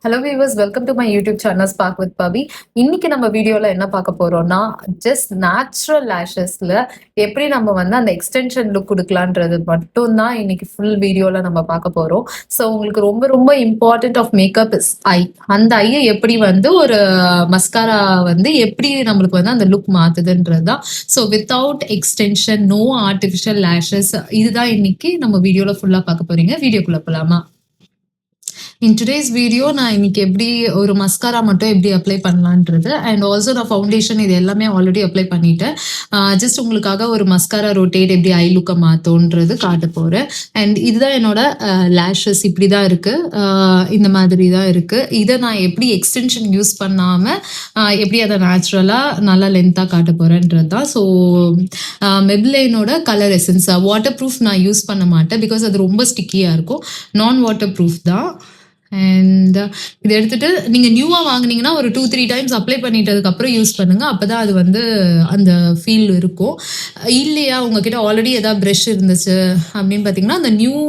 Hello viewers, welcome to my YouTube channel Spark with Pavi. இன்னைக்கு நம்ம வீடியோல என்ன பார்க்க போறோம்னா, ஜஸ்ட் நேச்சுரல் லேஷஸ்ல எப்படி நம்ம வந்து அந்த எக்ஸ்டென்ஷன் லுக் கொடுக்கலான்றது மட்டும் தான் இன்னைக்கு ஃபுல் வீடியோல நம்ம பார்க்க போறோம். ஸோ உங்களுக்கு ரொம்ப ரொம்ப important of makeup is eye. அந்த ஐயை எப்படி வந்து ஒரு மஸ்காரா வந்து எப்படி நம்மளுக்கு வந்து அந்த லுக் மாத்துதுன்றது தான். So without extension, no artificial lashes, இதுதான் இன்னைக்கு நம்ம வீடியோல ஃபுல்லா பார்க்க போறீங்க. வீடியோக்குள்ள போலாமா? இன் டுடேஸ் வீடியோ நான் இன்னைக்கு எப்படி ஒரு மஸ்காரா மட்டும் எப்படி அப்ளை பண்ணலான்றது அண்ட் ஆல்சோ நான் ஃபவுண்டேஷன் இது எல்லாமே ஆல்ரெடி அப்ளை பண்ணிட்டேன். ஜஸ்ட் உங்களுக்காக ஒரு மஸ்காரா ரொட்டேட் எப்படி ஐ லுக்கை மாத்தோன்றது காட்ட போறேன். அண்ட் இதுதான் என்னோட லேஷஸ் இப்படி தான் இருக்கு. இந்த மாதிரி தான் இருக்கு. இதை நான் எப்படி எக்ஸ்டென்ஷன் யூஸ் பண்ணாம எப்படி அதை நேச்சுரலா நல்லா லென்த்தா காட்ட போறேன்றது தான். ஸோ மெப்லைனோட கலர் எசன்ஸ் வாட்டர் ப்ரூஃப் நான் யூஸ் பண்ண மாட்டேன், பிகாஸ் அது ரொம்ப ஸ்டிக்கியா இருக்கும். நான் வாட்டர் ப்ரூஃப் தான். அண்ட் இதை எடுத்துட்டு நீங்க நியூவா வாங்குனீங்கன்னா ஒரு 2-3 டைம்ஸ் அப்ளை பண்ணிட்டதுக்கு அப்புறம் யூஸ் பண்ணுங்க. அப்பதான் அது வந்து அந்த ஃபீல் இருக்கும். இல்லையா உங்ககிட்ட ஆல்ரெடி ஏதாவது ப்ரஷ் இருந்துச்சு அப்படின்னு பார்த்தீங்கன்னா, அந்த நியூ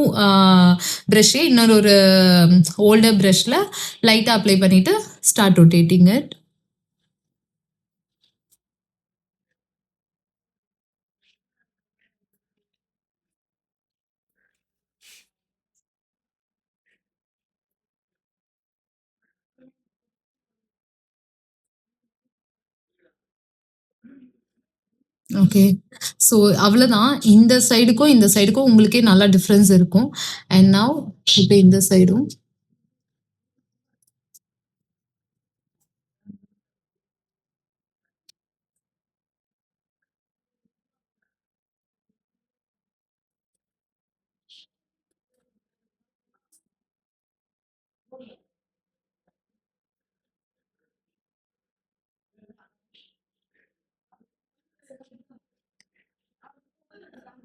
ப்ரஷ்ஷே இன்னொரு ஒரு ஓல்டர் ப்ரஷ்ல லைட்டா அப்ளை பண்ணிட்டு start rotating it. Okay. So அவ்வளோதான். இந்த சைடுக்கும் இந்த சைடுக்கும் உங்களுக்கே நல்லா டிஃப்ரென்ஸ் இருக்கும். அண்ட் நவ் இப்போ இந்த சைடும்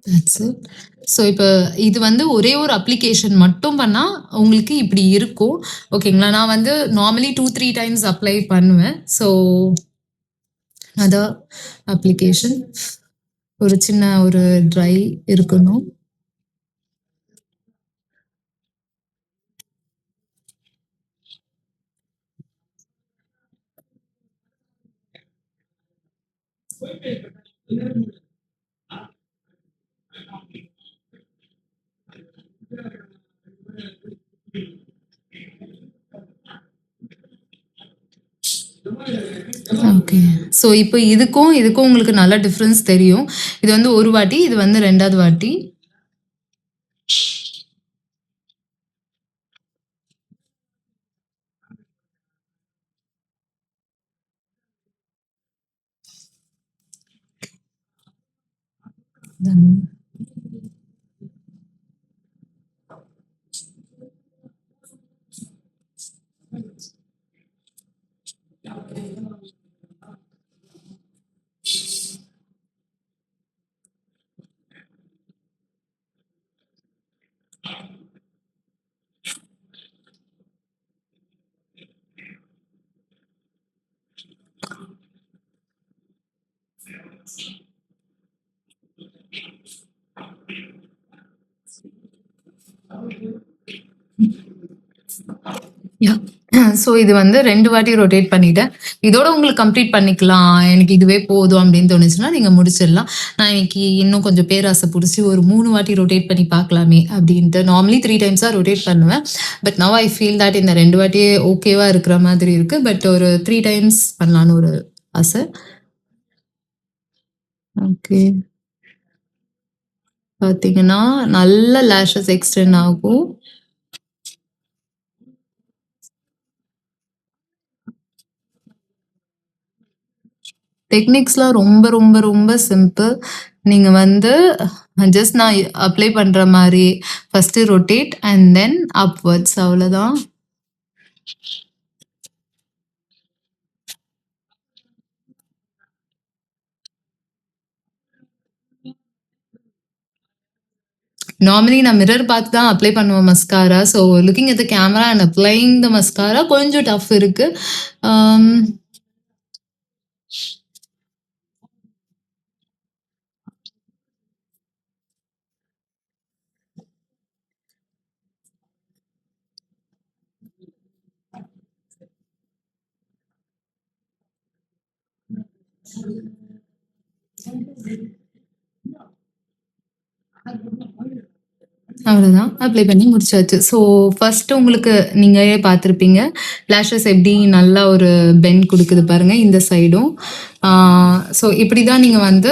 தட்ஸ் இட். ஸோ இப்போ இது வந்து ஒரே ஒரு அப்ளிகேஷன் மட்டும் பண்ணா உங்களுக்கு இப்படி இருக்கும். ஓகேங்களா? நான் வந்து நார்மலி 2-3 டைம்ஸ் அப்ளை பண்ணுவேன். ஸோ அதான் அப்ளிகேஷன். ஒரு சின்ன ஒரு ட்ரை இருக்கணும். ஓகே. ஸோ இப்போ இதுக்கும் இதுக்கும் உங்களுக்கு நல்ல டிஃப்ரென்ஸ் தெரியும். இது வந்து ஒரு வாட்டி, இது வந்து 2வது வாட்டி. Then யா. ஸோ இது வந்து 2 வாட்டி ரொட்டேட் பண்ணிட்டேன். இதோட உங்களுக்கு கம்ப்ளீட் பண்ணிக்கலாம். எனக்கு இதுவே போதும் அப்படின்னு தோணுச்சுன்னா நீங்க முடிச்சிடலாம். நான் இன்னைக்கு இன்னும் கொஞ்சம் பேராசை புடிச்சு ஒரு 3 வாட்டி ரொட்டேட் பண்ணி பார்க்கலாமே அப்படின்ட்டு. நார்மலி 3 டைம்ஸா ரொட்டேட் பண்ணுவேன். But now I feel that இந்த 2 வாட்டியே ஓகேவா இருக்கிற மாதிரி இருக்கு. பட் ஒரு 3 டைம்ஸ் பண்ணலான்னு ஒரு ஆசை. ஓகே. பார்த்தீங்கன்னா நல்ல லேஷஸ் எக்ஸ்டெண்ட் ஆகும். டெக்னிக்ஸ்லாம் ரொம்ப ரொம்ப ரொம்ப சிம்பிள். நீங்க வந்து ஜஸ்ட் நான் அப்ளை பண்ற மாரி first rotate and then upwards, அவ்வளவுதான். நார்மலி நான் மிரர் பார்த்து தான் அப்ளை பண்ணுவேன் mascara. So looking at the camera and applying the mascara கொஞ்சம் டஃப் இருக்கு. அவ்வளோதான். அப்ளை பண்ணி முடிச்சாச்சு. ஸோ ஃபர்ஸ்ட்டு உங்களுக்கு நீங்களே பார்த்துருப்பீங்க. லேஷஸ் எப்படி நல்லா ஒரு பெண்ட் குடுக்குது பாருங்க, இந்த சைடும். ஸோ இப்படி தான் நீங்க வந்து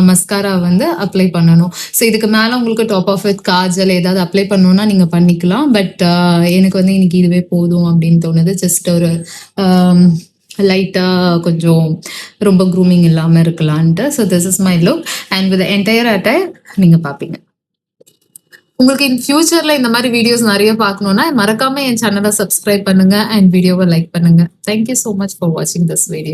மஸ்காரா வந்து அப்ளை பண்ணணும். ஸோ இதுக்கு மேல உங்களுக்கு டாப் ஆஃப் வித் காஜல் ஏதாவது அப்ளை பண்ணணும்னா நீங்க பண்ணிக்கலாம். பட் எனக்கு வந்து இன்னைக்கு இதுவே போதும் அப்படின்னு தோணுது. ஜஸ்ட் ஒரு லைட்டா கொஞ்சம் ரொம்ப க்ரூமிங் இல்லாம இருக்கலான்ட்டு. So this is my look and with entire attire நீங்க பார்ப்பீங்க. உங்களுக்கு இன் ஃபியூச்சர்ல இந்த மாதிரி வீடியோஸ் நிறைய பார்க்கணும்னா மறக்காம என் சேனலை சப்ஸ்கிரைப் பண்ணுங்க அண்ட் வீடியோவை லைக் பண்ணுங்க. தேங்க்யூ ஸோ மச் ஃபார் வாட்சிங் திஸ் வீடியோ.